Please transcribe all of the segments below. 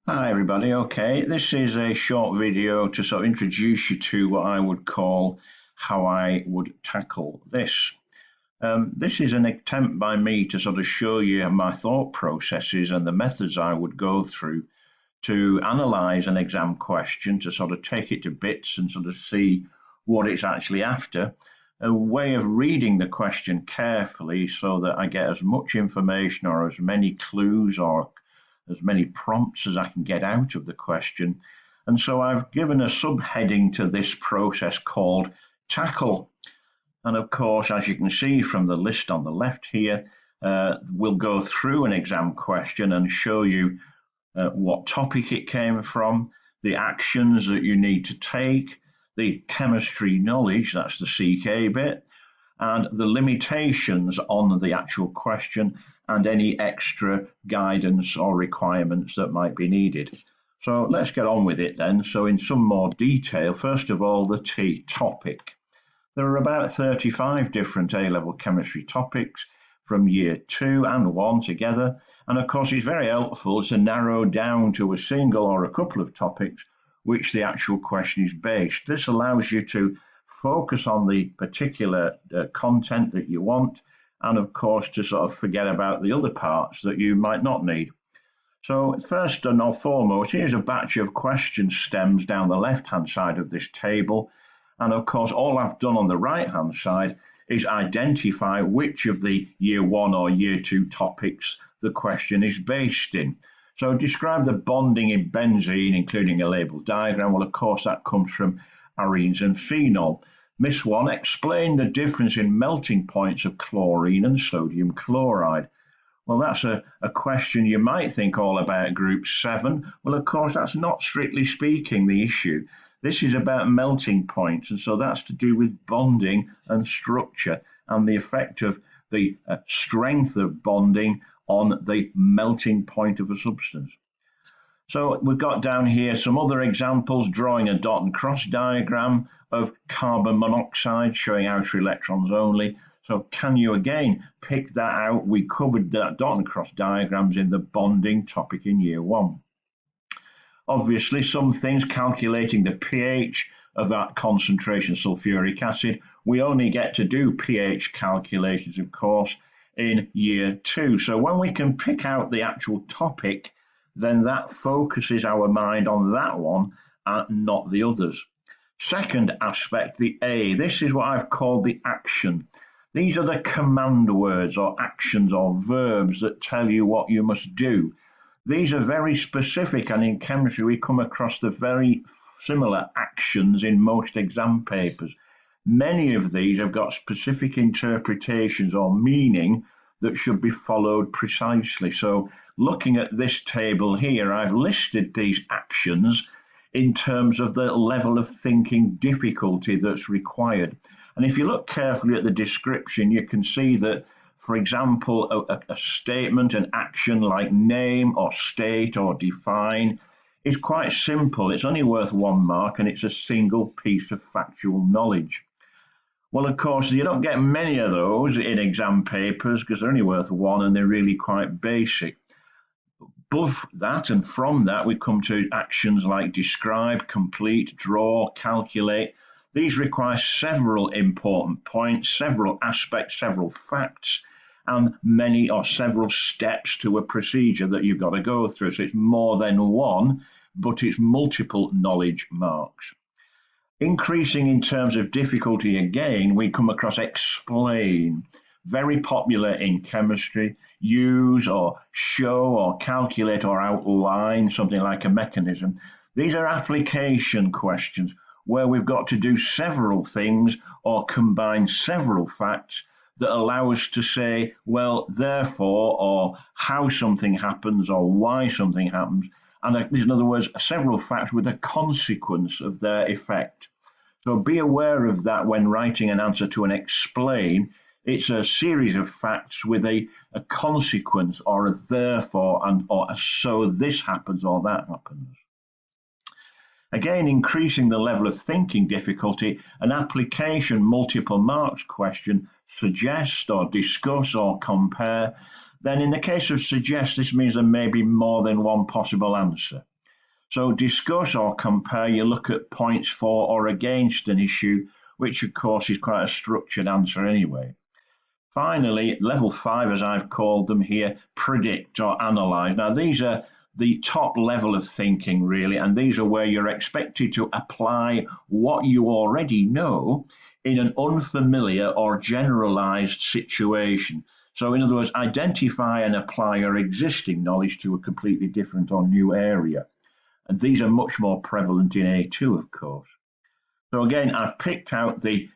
Hi everybody, okay, this is a short video to sort of introduce you to what I would call how I would tackle this. This is an attempt by me to sort of show you my thought processes and the methods I would go through to analyse an exam question, to sort of take it to bits and sort of see what it's actually after. A way of reading the question carefully so that I get as much information or as many clues or as many prompts as I can get out of the question. And so I've given a subheading to this process called tackle. And of course, as you can see from the list on the left here, we'll go through an exam question and show you what topic it came from, the actions that you need to take, the chemistry knowledge, that's the CK bit, and the limitations on the actual question and any extra guidance or requirements that might be needed. So let's get on with it then. So in some more detail, first of all, the topic. There are about 35 different A-level chemistry topics from year 2 and 1 together. And of course, it's very helpful to narrow down to a single or a couple of topics which the actual question is based. This allows you to focus on the particular content that you want, and of course to sort of forget about the other parts that you might not need. So first and foremost, here's a batch of question stems down the left-hand side of this table. And of course, all I've done on the right-hand side is identify which of the year 1 or year 2 topics the question is based in. So describe the bonding in benzene, including a label diagram. Well, of course, that comes from arenes and phenol. Miss 1, explain the difference in melting points of chlorine and sodium chloride. Well, that's a question you might think all about group 7. Well, of course, that's not strictly speaking the issue. This is about melting points, and so that's to do with bonding and structure and the effect of the strength of bonding on the melting point of a substance. So we've got down here some other examples, drawing a dot and cross diagram of carbon monoxide showing outer electrons only. So can you again pick that out? We covered that dot and cross diagrams in the bonding topic in year 1. Obviously, some things calculating the pH of that concentration sulfuric acid, we only get to do pH calculations, of course, in year 2. So when we can pick out the actual topic, then that focuses our mind on that one and not the others. Second aspect, the A. This is what I've called the action. These are the command words or actions or verbs that tell you what you must do. These are very specific, and in chemistry we come across the very similar actions in most exam papers. Many of these have got specific interpretations or meaning that should be followed precisely. So looking at this table here, I've listed these actions in terms of the level of thinking difficulty that's required. And if you look carefully at the description, you can see that, for example, a statement, an action like name or state or define is quite simple. It's only worth 1 mark, and it's a single piece of factual knowledge. Well, of course, you don't get many of those in exam papers because they're only worth 1 and they're really quite basic. Above that and from that, we come to actions like describe, complete, draw, calculate. These require several important points, several aspects, several facts, and many or several steps to a procedure that you've got to go through. So it's more than 1, but it's multiple knowledge marks. Increasing in terms of difficulty again, we come across explain. Very popular in chemistry. Use or show or calculate or outline, something like a mechanism. These are application questions where we've got to do several things or combine several facts that allow us to say, well, therefore, or how something happens or why something happens. And in other words, several facts with a consequence of their effect. So be aware of that when writing an answer to an explain. It's a series of facts with a consequence or a therefore or a so this happens or that happens. Again, increasing the level of thinking difficulty, an application multiple marks question, suggest or discuss or compare. Then in the case of suggest, this means there may be more than 1 possible answer. So discuss or compare, you look at points for or against an issue, which of course is quite a structured answer anyway. Finally, level 5, as I've called them here, predict or analyze. Now, these are the top level of thinking, really, and these are where you're expected to apply what you already know in an unfamiliar or generalized situation. So, in other words, identify and apply your existing knowledge to a completely different or new area. And these are much more prevalent in A2, of course. So again, I've picked out the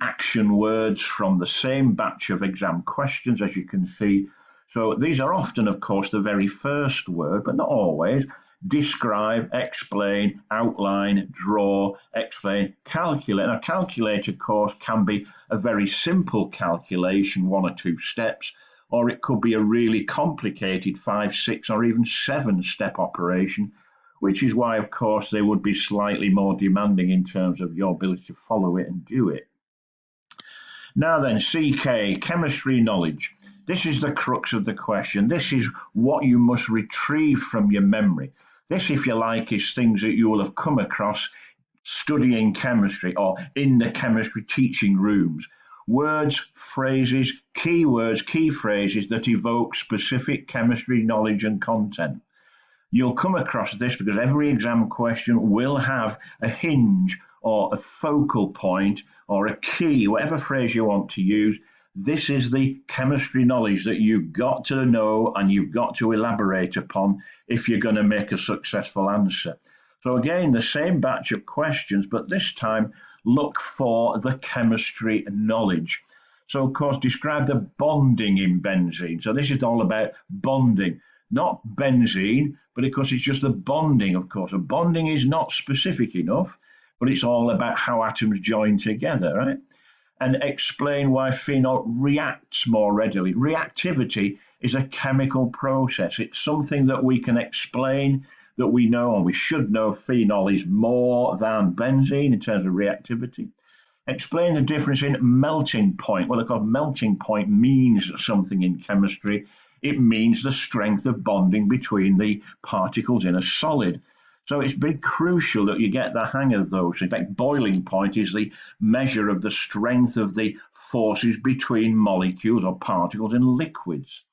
action words from the same batch of exam questions, as you can see. So these are often, of course, the very first word, but not always. Describe, explain, outline, draw, explain, calculate. Now, calculate, of course, can be a very simple calculation, 1 or 2 steps, or it could be a really complicated 5, 6, or even 7-step operation, which is why, of course, they would be slightly more demanding in terms of your ability to follow it and do it. Now then, CK, chemistry knowledge. This is the crux of the question. This is what you must retrieve from your memory. This, if you like, is things that you will have come across studying chemistry or in the chemistry teaching rooms. Words, phrases, keywords, key phrases that evoke specific chemistry knowledge and content. You'll come across this because every exam question will have a hinge or a focal point or a key, whatever phrase you want to use. This is the chemistry knowledge that you've got to know and you've got to elaborate upon if you're going to make a successful answer. So again, the same batch of questions, but this time look for the chemistry knowledge. So of course, describe the bonding in benzene. So this is all about bonding. Not benzene, but of course it's just the bonding, of course. A bonding is not specific enough, but it's all about how atoms join together, right? And explain why phenol reacts more readily. Reactivity is a chemical process. It's something that we can explain, that we know, and we should know phenol is more than benzene in terms of reactivity. Explain the difference in melting point. Well, of course, melting point means something in chemistry. It means the strength of bonding between the particles in a solid. So it's very crucial that you get the hang of those. In fact, boiling point is the measure of the strength of the forces between molecules or particles in liquids.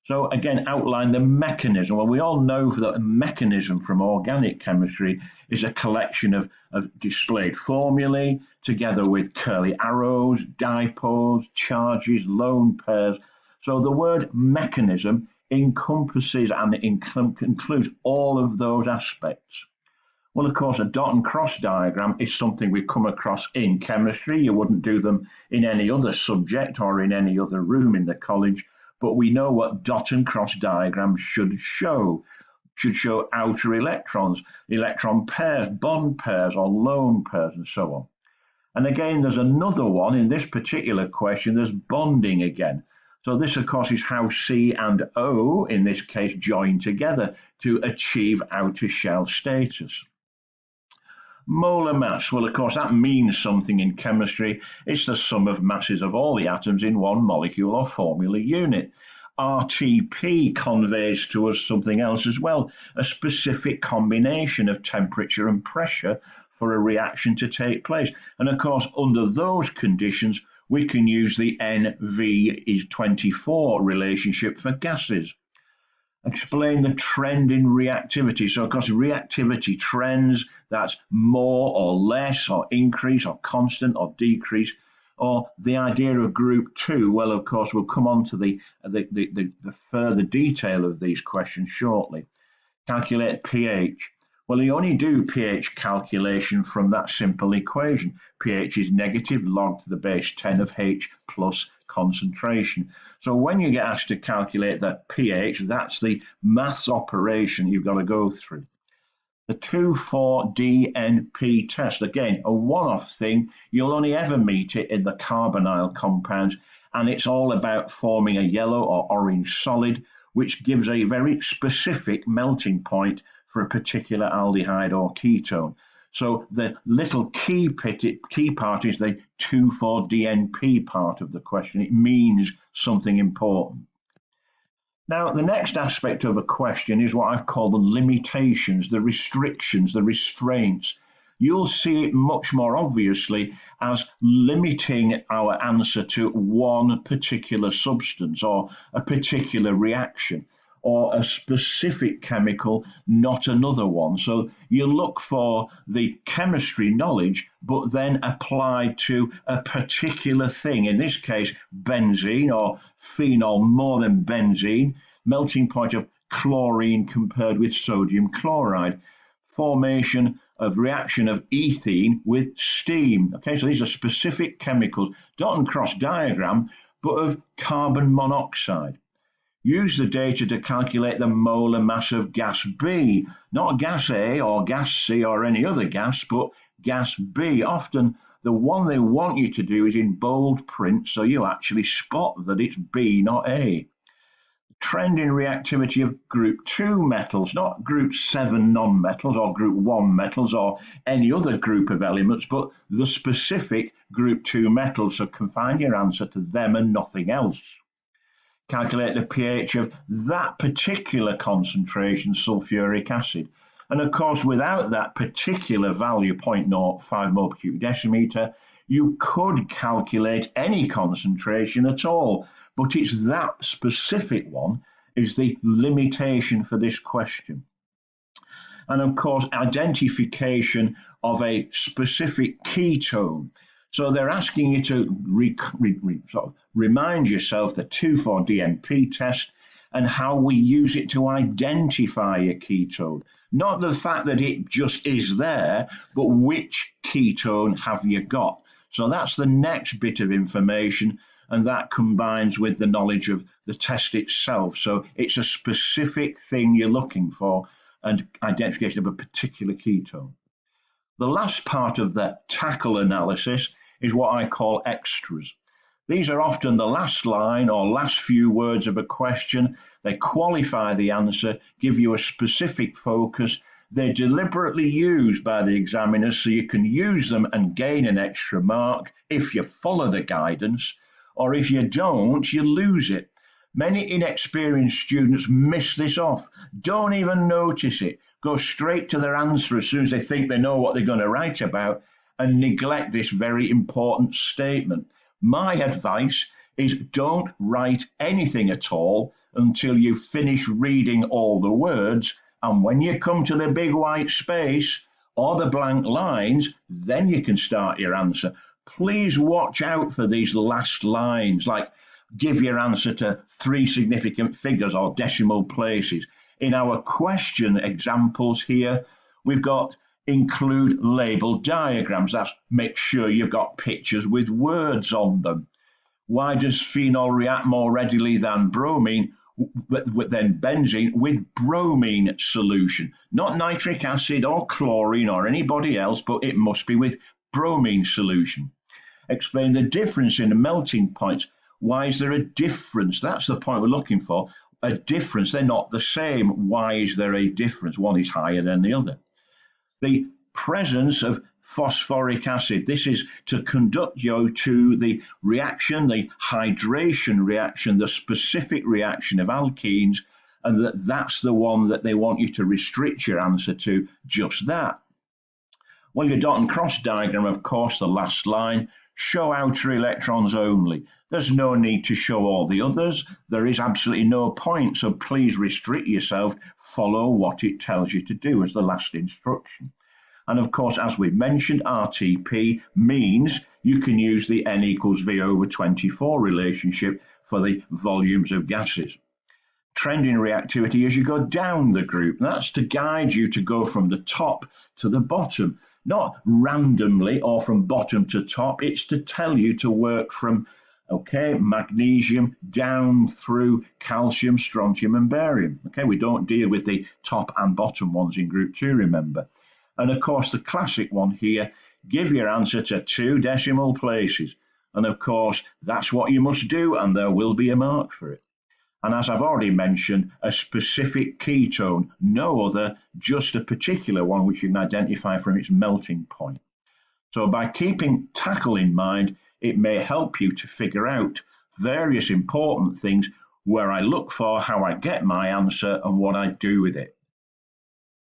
So again, outline the mechanism. Well, we all know that a mechanism from organic chemistry is a collection of displayed formulae together with curly arrows, dipoles, charges, lone pairs. So the word mechanism encompasses and includes all of those aspects. Well, of course, a dot and cross diagram is something we come across in chemistry. You wouldn't do them in any other subject or in any other room in the college, but we know what dot and cross diagrams should show. Should show outer electrons, electron pairs, bond pairs, or lone pairs, and so on. And again, there's another one in this particular question, there's bonding again. So this, of course, is how C and O, in this case, join together to achieve outer shell status. Molar mass, well, of course, that means something in chemistry. It's the sum of masses of all the atoms in one molecule or formula unit. RTP conveys to us something else as well, a specific combination of temperature and pressure for a reaction to take place. And of course, under those conditions, we can use the NV is 24 relationship for gases. Explain the trend in reactivity. So, of course, reactivity trends, that's more or less, or increase, or constant, or decrease. Or the idea of group 2, well, of course, we'll come on to the further detail of these questions shortly. Calculate pH. Well, you only do pH calculation from that simple equation. pH is negative log to the base 10 of H plus concentration. So when you get asked to calculate that pH, that's the maths operation you've got to go through. The 2,4-DNP test, again, a one-off thing. You'll only ever meet it in the carbonyl compounds, and it's all about forming a yellow or orange solid, which gives a very specific melting point for a particular aldehyde or ketone. So the little key part is the 2,4-DNP part of the question. It means something important. Now, the next aspect of a question is what I've called the limitations, the restrictions, the restraints. You'll see it much more obviously as limiting our answer to one particular substance or a particular reaction or a specific chemical, not another one. So you look for the chemistry knowledge, but then applied to a particular thing. In this case, benzene or phenol more than benzene, melting point of chlorine compared with sodium chloride, formation of reaction of ethene with steam. Okay, so these are specific chemicals, dot and cross diagram, but of carbon monoxide. Use the data to calculate the molar mass of gas B, not gas A or gas C or any other gas, but gas B. Often the one they want you to do is in bold print, so you actually spot that it's B, not A. Trend in reactivity of group 2 metals, not group 7 non-metals or group 1 metals or any other group of elements, but the specific group 2 metals. So confine your answer to them and nothing else. Calculate the pH of that particular concentration sulfuric acid. And of course, without that particular value, 0.05 mole per cubic decimeter, you could calculate any concentration at all, but it's that specific one is the limitation for this question. And of course, identification of a specific ketone. So they're asking you to sort of remind yourself the 2,4-DNP test and how we use it to identify a ketone. Not the fact that it just is there, but which ketone have you got? So that's the next bit of information, and that combines with the knowledge of the test itself. So it's a specific thing you're looking for and identification of a particular ketone. The last part of the tackle analysis is what I call extras. These are often the last line or last few words of a question. They qualify the answer, give you a specific focus. They're deliberately used by the examiners so you can use them and gain an extra mark if you follow the guidance, or if you don't, you lose it. Many inexperienced students miss this off, don't even notice it, go straight to their answer as soon as they think they know what they're going to write about, and neglect this very important statement. My advice is don't write anything at all until you finish reading all the words, and when you come to the big white space or the blank lines, then you can start your answer. Please watch out for these last lines, like give your answer to 3 significant figures or decimal places. In our question examples here, we've got include label diagrams. That's make sure you've got pictures with words on them. Why does phenol react more readily than bromine, than benzene with bromine solution? Not nitric acid or chlorine or anybody else, but it must be with bromine solution. Explain the difference in the melting points. Why is there a difference? That's the point we're looking for. A difference, they're not the same. Why is there a difference? One is higher than the other. The presence of phosphoric acid. This is to conduct you to the reaction, the hydration reaction, the specific reaction of alkenes, and that's the one that they want you to restrict your answer to, just that. Well, your dot and cross diagram, of course, the last line, show outer electrons only. There's no need to show all the others. There is absolutely no point, so please restrict yourself. Follow what it tells you to do as the last instruction. And of course, as we mentioned, RTP means you can use the N equals V over 24 relationship for the volumes of gases. Trend in reactivity as you go down the group. That's to guide you to go from the top to the bottom, not randomly or from bottom to top. It's to tell you to work from magnesium down through calcium, strontium, and barium. We don't deal with the top and bottom ones in group 2, remember. And of course, the classic one here, give your answer to 2 decimal places. And of course, that's what you must do, and there will be a mark for it. And as I've already mentioned, a specific ketone, no other, just a particular one which you can identify from its melting point. So by keeping tackle in mind, it may help you to figure out various important things where I look for, how I get my answer, and what I do with it.